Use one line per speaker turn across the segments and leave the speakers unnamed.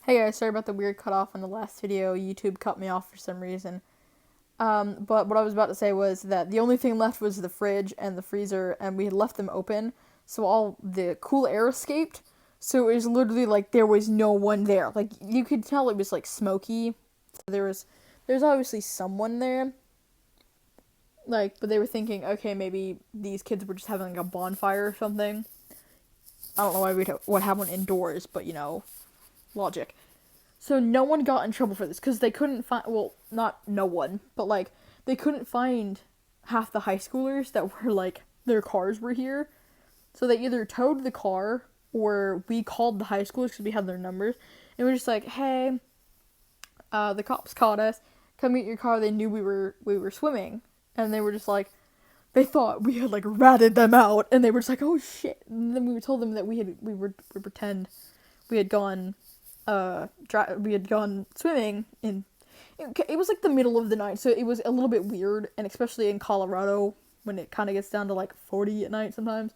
Hey guys, sorry about the weird cutoff in the last video. YouTube cut me off for some reason. But what I was about to say was that the only thing left was the fridge and the freezer, and we had left them open, so all the cool air escaped. So it was literally like there was no one there. Like you could tell it was like smoky. So there's obviously someone there. Like, but they were thinking, okay, maybe these kids were just having like a bonfire or something. I don't know why we'd what have one indoors, but logic. So no one got in trouble for this because they couldn't find. Well, not no one, but like they couldn't find half the high schoolers that were like their cars were here. So they either towed the car or we called the high schoolers because we had their numbers, and we were just like, hey, the cops caught us. Come get your car. They knew we were swimming, and they were just like, they thought we had like ratted them out, and they were just like, oh shit. And then we told them that we pretend we had gone we had gone swimming in it was like the middle of the night, so it was a little bit weird, and especially in Colorado when it kind of gets down to like 40 at night sometimes.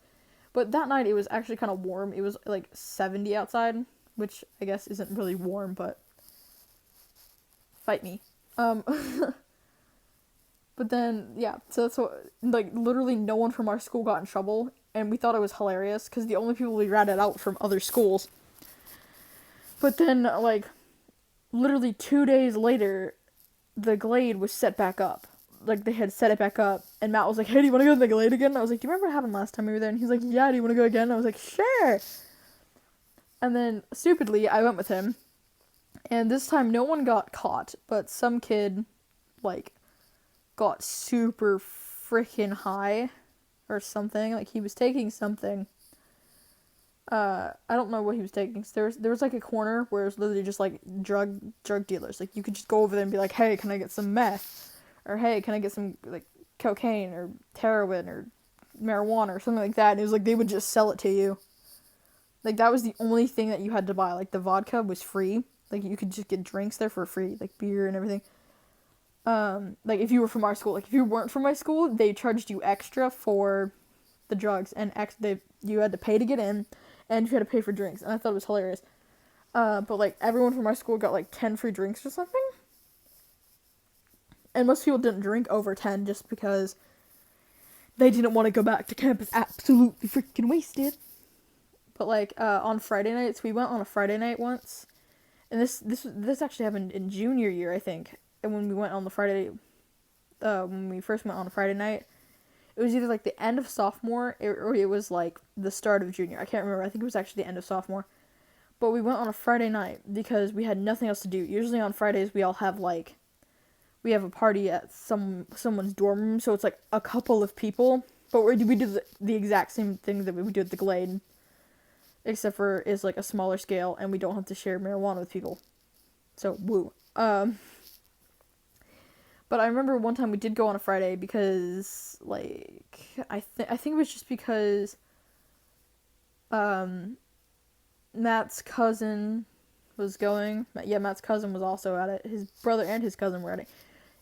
But that night it was actually kind of warm. It was like 70 outside, which I guess isn't really warm, but fight me. Um but then yeah, so that's what, like, literally no one from our school got in trouble, and we thought it was hilarious cuz the only people we ratted out from other schools. But then like literally 2 days later, the Glade was set back up. Like, they had set it back up, and Matt was like, hey, do you want to go to the Glade again? And I was like, do you remember what happened last time we were there? And he's like, yeah, do you want to go again? And I was like, sure. And then, stupidly, I went with him, and this time no one got caught, but some kid, like, got super freaking high, or something. Like, he was taking something. I don't know what he was taking. So there was like a corner where it was literally just like drug dealers. Like, you could just go over there and be like, hey, can I get some meth? Or hey, can I get some like cocaine or heroin or marijuana or something like that? And it was like they would just sell it to you. Like, that was the only thing that you had to buy. Like, the vodka was free. Like, you could just get drinks there for free, like beer and everything. Like, if you were from our school, like if you weren't from my school, they charged you extra for the drugs, and you had to pay to get in, and you had to pay for drinks, and I thought it was hilarious. But like everyone from our school got like 10 free drinks or something, and most people didn't drink over 10 just because they didn't want to go back to campus absolutely freaking wasted. But like on Friday nights, we went on a Friday night once, and this actually happened in junior year, I think. And when we went on the Friday, when we first went on a Friday night, it was either like the end of sophomore or it was like the start of junior. I can't remember. I think it was actually the end of sophomore. But we went on a Friday night because we had nothing else to do. Usually on Fridays we all have like we have a party at someone's dorm room, so it's like a couple of people. But we do the exact same thing that we would do at the Glade, except for it's like a smaller scale, and we don't have to share marijuana with people. So woo. But I remember one time we did go on a Friday because, like, I think it was just because um, Matt's cousin was going. Yeah, Matt's cousin was also at it. His brother and his cousin were at it.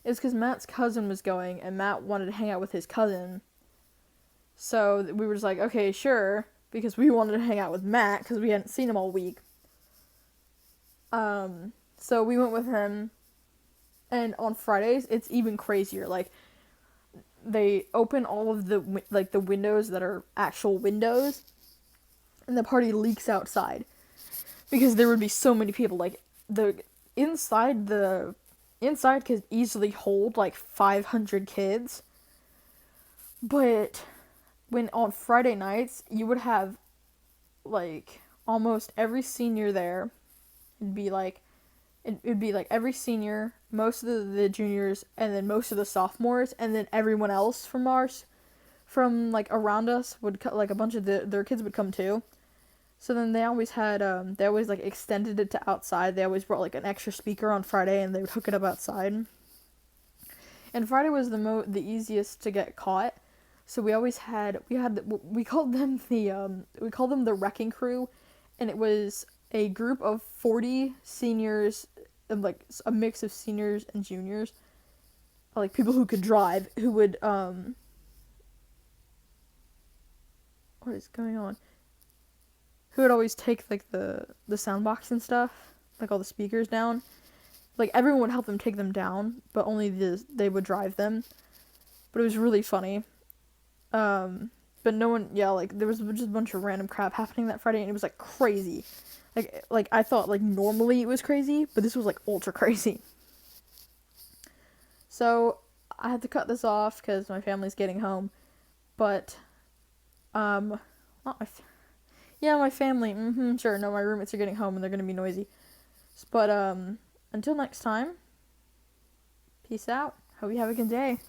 It's because Matt's cousin was going, and Matt wanted to hang out with his cousin. So we were just like, okay, sure, because we wanted to hang out with Matt because we hadn't seen him all week. So we went with him. And on Fridays, it's even crazier. Like, they open all of the the windows that are actual windows, and the party leaks outside because there would be so many people. Like, the inside could easily hold like 500 kids, but when on Friday nights you would have like almost every senior there. It'd be like every senior, most of the juniors, and then most of the sophomores, and then everyone else from like around us would like a bunch of their kids would come too. So then they always like extended it to outside. They always brought like an extra speaker on Friday, and they would hook it up outside. And Friday was the easiest to get caught. So we called them the wrecking crew, and it was a group of 40 seniors, like a mix of seniors and juniors, like people who could drive, who would what is going on? Who would always take like the sound box and stuff. like all the speakers down. Like everyone would help them take them down, but only they would drive them. But it was really funny. But no one, yeah, like there was just a bunch of random crap happening that Friday, and it was like crazy. Like I thought like normally it was crazy, but this was like ultra crazy. So I had to cut this off because my family's getting home. But not my family. Sure. No, my roommates are getting home and they're gonna be noisy. But until next time, peace out. Hope you have a good day.